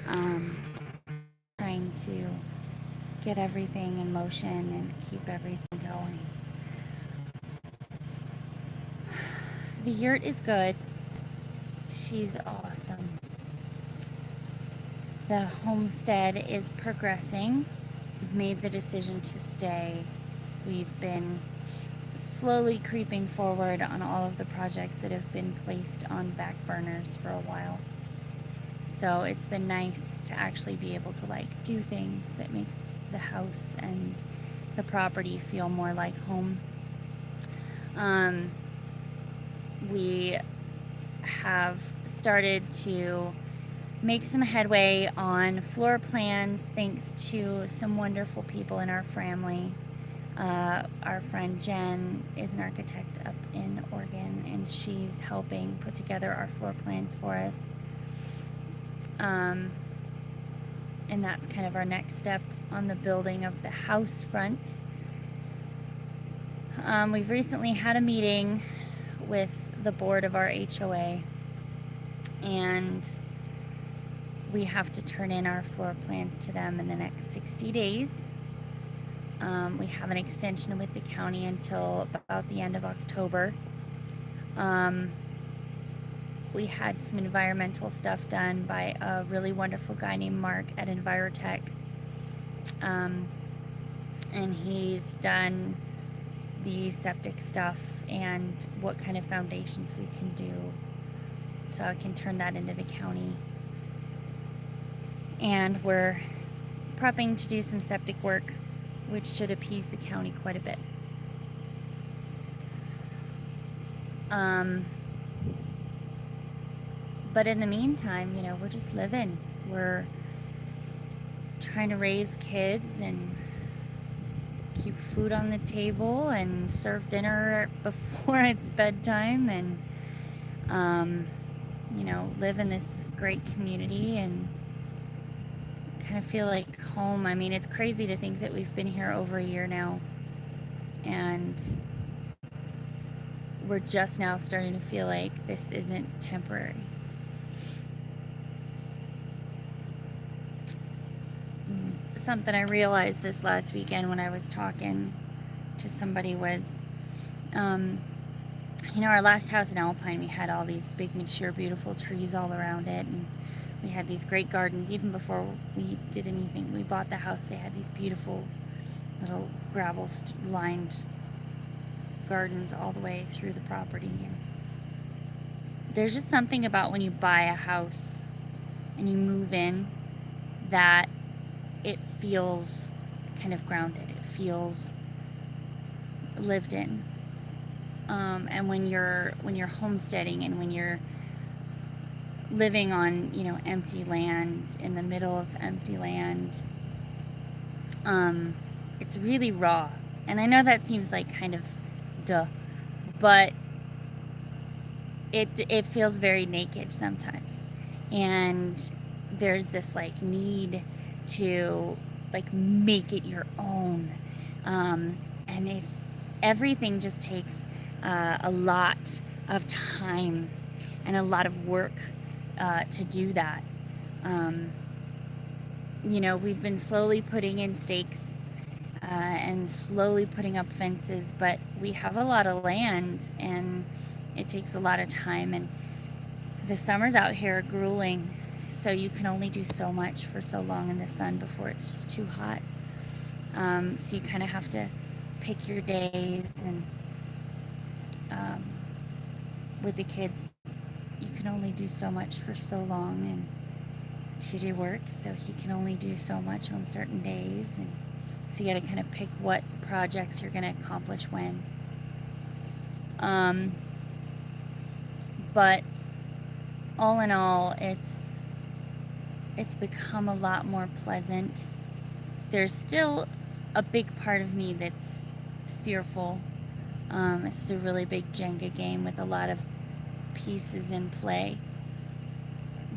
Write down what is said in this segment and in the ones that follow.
um, trying to get everything in motion and keep everything going. The yurt is good. She's awesome. The homestead is progressing. We've made the decision to stay. We've been slowly creeping forward on all of the projects that have been placed on back burners for a while. So it's been nice to actually be able to like do things that make the house and the property feel more like home. We have started to make some headway on floor plans thanks to some wonderful people in our family. Our friend Jen is an architect up in Oregon, and she's helping put together our floor plans for us. And that's kind of our next step on the building of the house front. We've recently had a meeting with the board of our HOA, and we have to turn in our floor plans to them in the next 60 days. We have an extension with the county until about the end of October. We had some environmental stuff done by a really wonderful guy named Mark at Envirotech. And he's done the septic stuff and what kind of foundations we can do, so I can turn that into the county. And we're prepping to do some septic work, which should appease the county quite a bit. But in the meantime, you know, we're just living. We're trying to raise kids and keep food on the table and serve dinner before it's bedtime, and you know, live in this great community and kind of feel like home. I mean, it's crazy to think that we've been here over a year now, and we're just now starting to feel like this isn't temporary. Something I realized this last weekend when I was talking to somebody was, you know, our last house in Alpine, we had all these big, mature, beautiful trees all around it, and we had these great gardens. Even before we did anything, we bought the house, they had these beautiful little gravel-lined gardens all the way through the property. And there's just something about when you buy a house and you move in that it feels kind of grounded. It feels lived in. And when you're homesteading and when you're living on, you know, empty land, in the middle of empty land, it's really raw. And I know that seems like kind of duh, but it feels very naked sometimes. And there's this like need to like make it your own, and it's everything just takes a lot of time and a lot of work to do that. You know, we've been slowly putting in stakes and slowly putting up fences, but we have a lot of land and it takes a lot of time, and the summers out here are grueling. So you can only do so much for so long in the sun before it's just too hot. So you kind of have to pick your days, and with the kids, you can only do so much for so long, and TJ works, so he can only do so much on certain days, and so you got to kind of pick what projects you're going to accomplish when. But all in all, it's become a lot more pleasant. There's still a big part of me that's fearful. This is a really big Jenga game with a lot of pieces in play,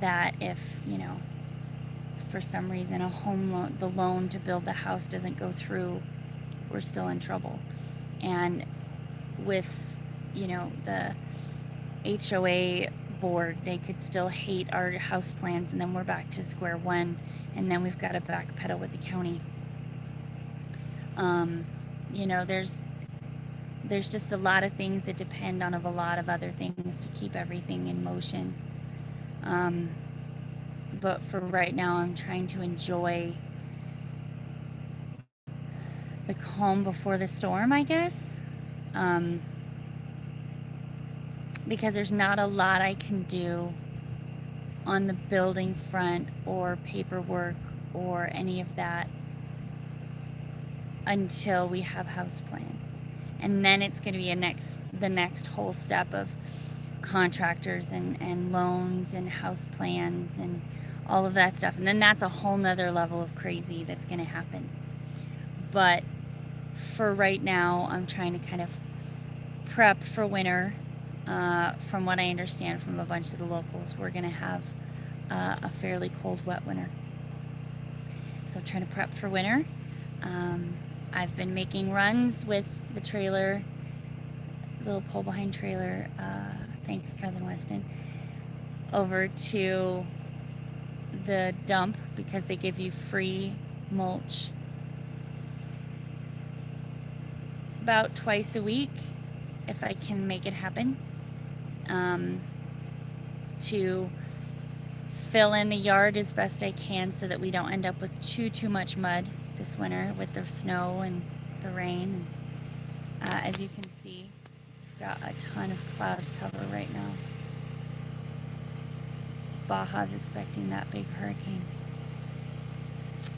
that if, you know, for some reason a home loan, the loan to build the house doesn't go through, we're still in trouble. And with, you know, the HOA bored. They could still hate our house plans, and then we're back to square one, and then we've got to backpedal with the county. You know, there's just a lot of things that depend on a lot of other things to keep everything in motion. But for right now, I'm trying to enjoy the calm before the storm, I guess. Because there's not a lot I can do on the building front or paperwork or any of that until we have house plans. And then it's going to be the next whole step of contractors and loans and house plans and all of that stuff. And then that's a whole nother level of crazy that's going to happen. But for right now, I'm trying to kind of prep for winter. From what I understand from a bunch of the locals, we're going to have a fairly cold, wet winter. So trying to prep for winter. I've been making runs with the trailer, little pull-behind trailer, thanks Cousin Weston, over to the dump because they give you free mulch about twice a week if I can make it happen, to fill in the yard as best I can so that we don't end up with too much mud this winter with the snow and the rain. As you can see, we've got a ton of cloud cover right now. Baja's expecting that big hurricane.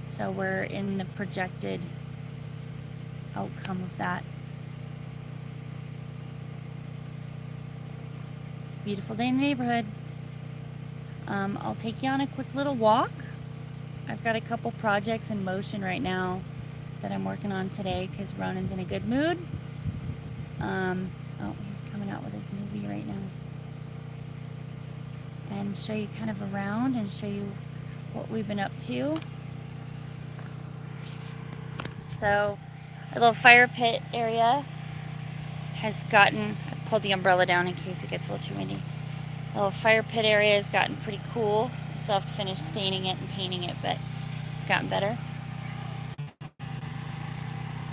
So we're in the projected outcome of that. It's a beautiful day in the neighborhood. I'll take you on a quick little walk. I've got a couple projects in motion right now that I'm working on today because Ronan's in a good mood. Oh, he's coming out with his movie right now. And show you kind of around and show you what we've been up to. So our little fire pit area has gotten, I pulled the umbrella down in case it gets a little too windy. The little fire pit area has gotten pretty cool. I still have to finish staining it and painting it, but it's gotten better.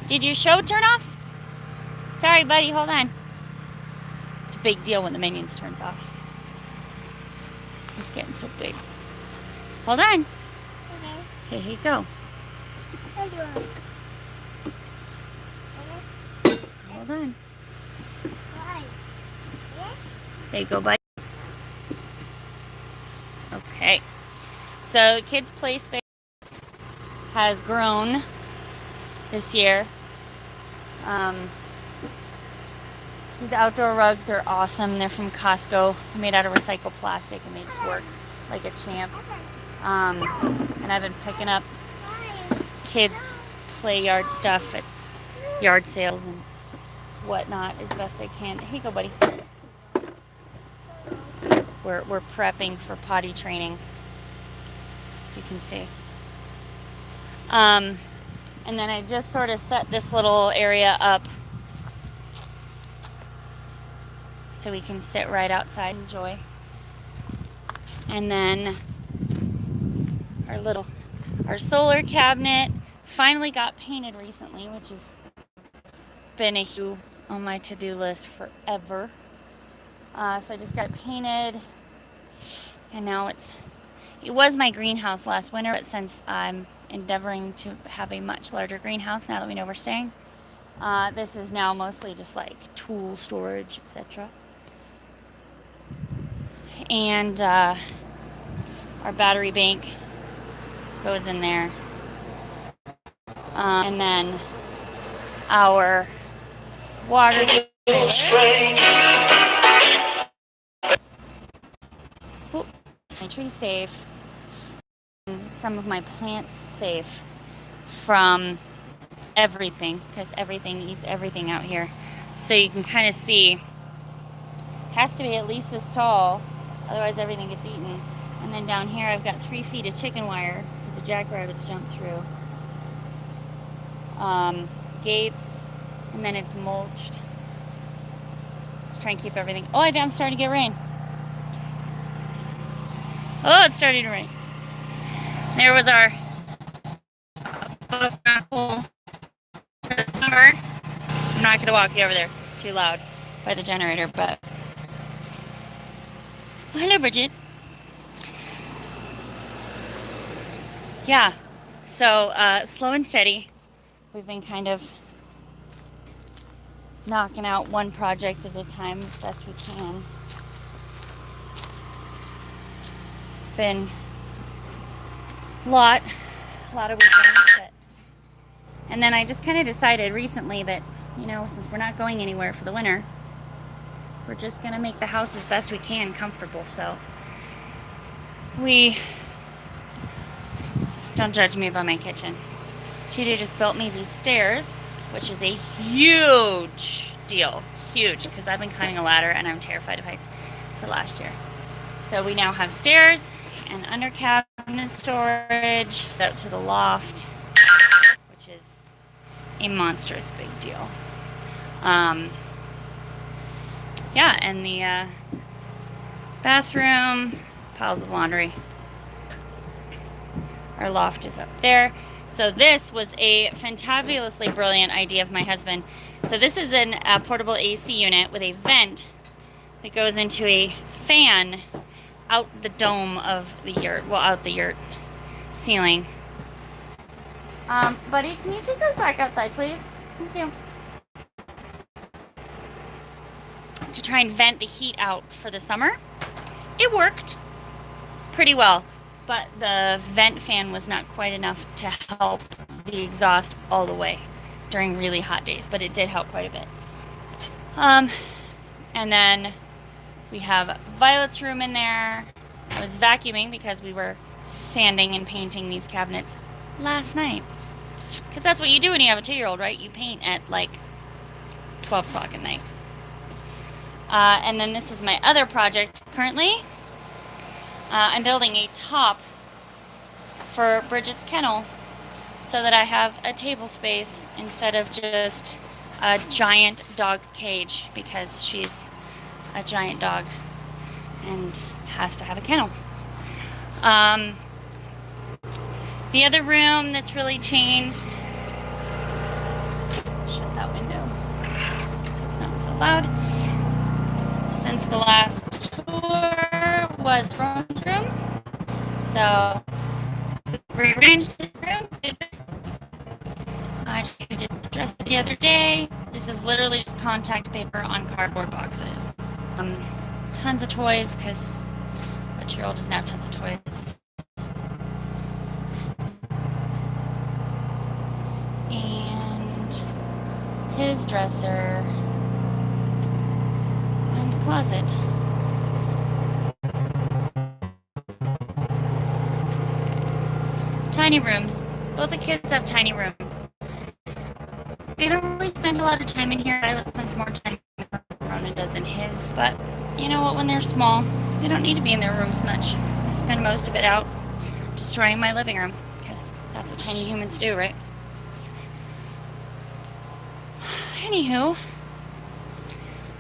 Did your show turn off? Sorry, buddy, hold on. It's a big deal when the Minions turns off. It's getting so big. Hold on. Okay, here you go. Hold on. There you go, buddy. Okay. So the kids' play space has grown this year. These outdoor rugs are awesome. They're from Costco. They're made out of recycled plastic and they just work like a champ. And I've been picking up kids' play yard stuff at yard sales and whatnot as best I can. Here you go, buddy. We're prepping for potty training, as you can see. And then I just sort of set this little area up so we can sit right outside and enjoy. And then our solar cabinet finally got painted recently, which has been a huge on my to-do list forever. So I just got it painted, and now it was my greenhouse last winter, but since I'm endeavoring to have a much larger greenhouse now that we know we're staying, this is now mostly just like tool storage, etc. And our battery bank goes in there, and then our water my tree safe, and some of my plants safe from everything, because everything eats everything out here. So you can kind of see, it has to be at least this tall, otherwise everything gets eaten. And then down here I've got 3 feet of chicken wire because the jackrabbits jump through. Gates, and then it's mulched. Just try and keep everything. Oh, I'm starting to get rain. Oh, it's starting to rain. There was our above ground pool for the summer. I'm not going to walk you over there because it's too loud by the generator, but... Oh, hello, Bridget. Yeah, so slow and steady. We've been kind of knocking out one project at a time as best we can. It's been a lot of weekends, but... And then I just kind of decided recently that, you know, since we're not going anywhere for the winter, we're just gonna make the house as best we can comfortable. So don't judge me by my kitchen. TJ just built me these stairs, which is a huge deal. Huge, because I've been climbing a ladder and I'm terrified of heights for last year. So we now have stairs and under cabinet storage out to the loft, which is a monstrous big deal. Yeah, and the bathroom, piles of laundry. Our loft is up there. So this was a fantabulously brilliant idea of my husband. So this is a portable AC unit with a vent that goes into a fan out the dome of the yurt, well, out the yurt ceiling. Buddy, can you take those back outside, please? Thank you. To try and vent the heat out for the summer. It worked pretty well, but the vent fan was not quite enough to help the exhaust all the way during really hot days, but it did help quite a bit. And then we have Violet's room in there. I was vacuuming because we were sanding and painting these cabinets last night. Because that's what you do when you have a 2-year-old, right? You paint at like 12 o'clock at night. And then this is my other project currently. I'm building a top for Bridget's kennel so that I have a table space instead of just a giant dog cage, because she's a giant dog and has to have a kennel. The other room that's really changed, shut that window so it's not so loud, since the last tour was Rome's room. So we rearranged the room. We did the dress the other day. This is literally just contact paper on cardboard boxes. Tons of toys, because a 2-year-old doesn't have tons of toys. And his dresser and closet. Tiny rooms. Both the kids have tiny rooms. They don't really spend a lot of time in here. Violet spends more time than Ronan does in his. But you know what? When they're small, they don't need to be in their rooms much. They spend most of it out destroying my living room, because that's what tiny humans do, right? Anywho,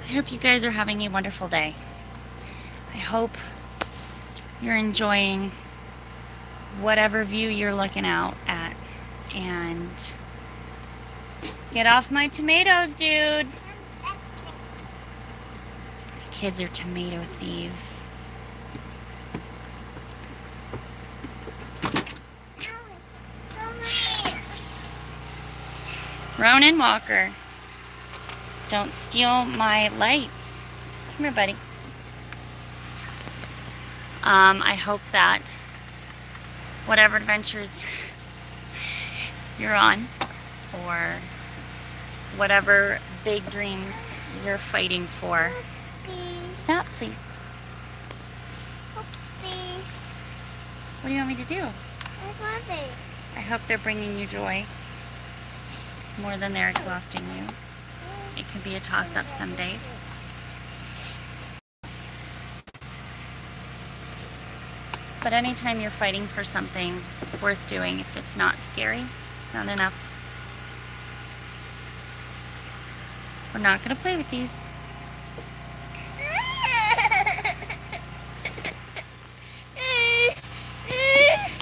I hope you guys are having a wonderful day. I hope you're enjoying whatever view you're looking out at. And get off my tomatoes, dude. Kids are tomato thieves. Ronan Walker, don't steal my lights. Come here, buddy. I hope that whatever adventures you're on, or whatever big dreams you're fighting for. Please. Stop, please. Please. What do you want me to do? I hope they're bringing you joy more than they're exhausting you. It can be a toss-up some days. But anytime you're fighting for something worth doing, if it's not scary, it's not enough. We're not going to play with these.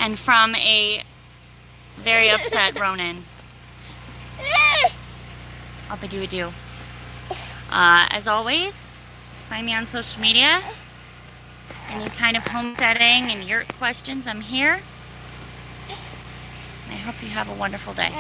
And from a very upset Ronan. I'll bid you adieu. As always, find me on social media. Any kind of homesteading and yurt questions, I'm here. And I hope you have a wonderful day.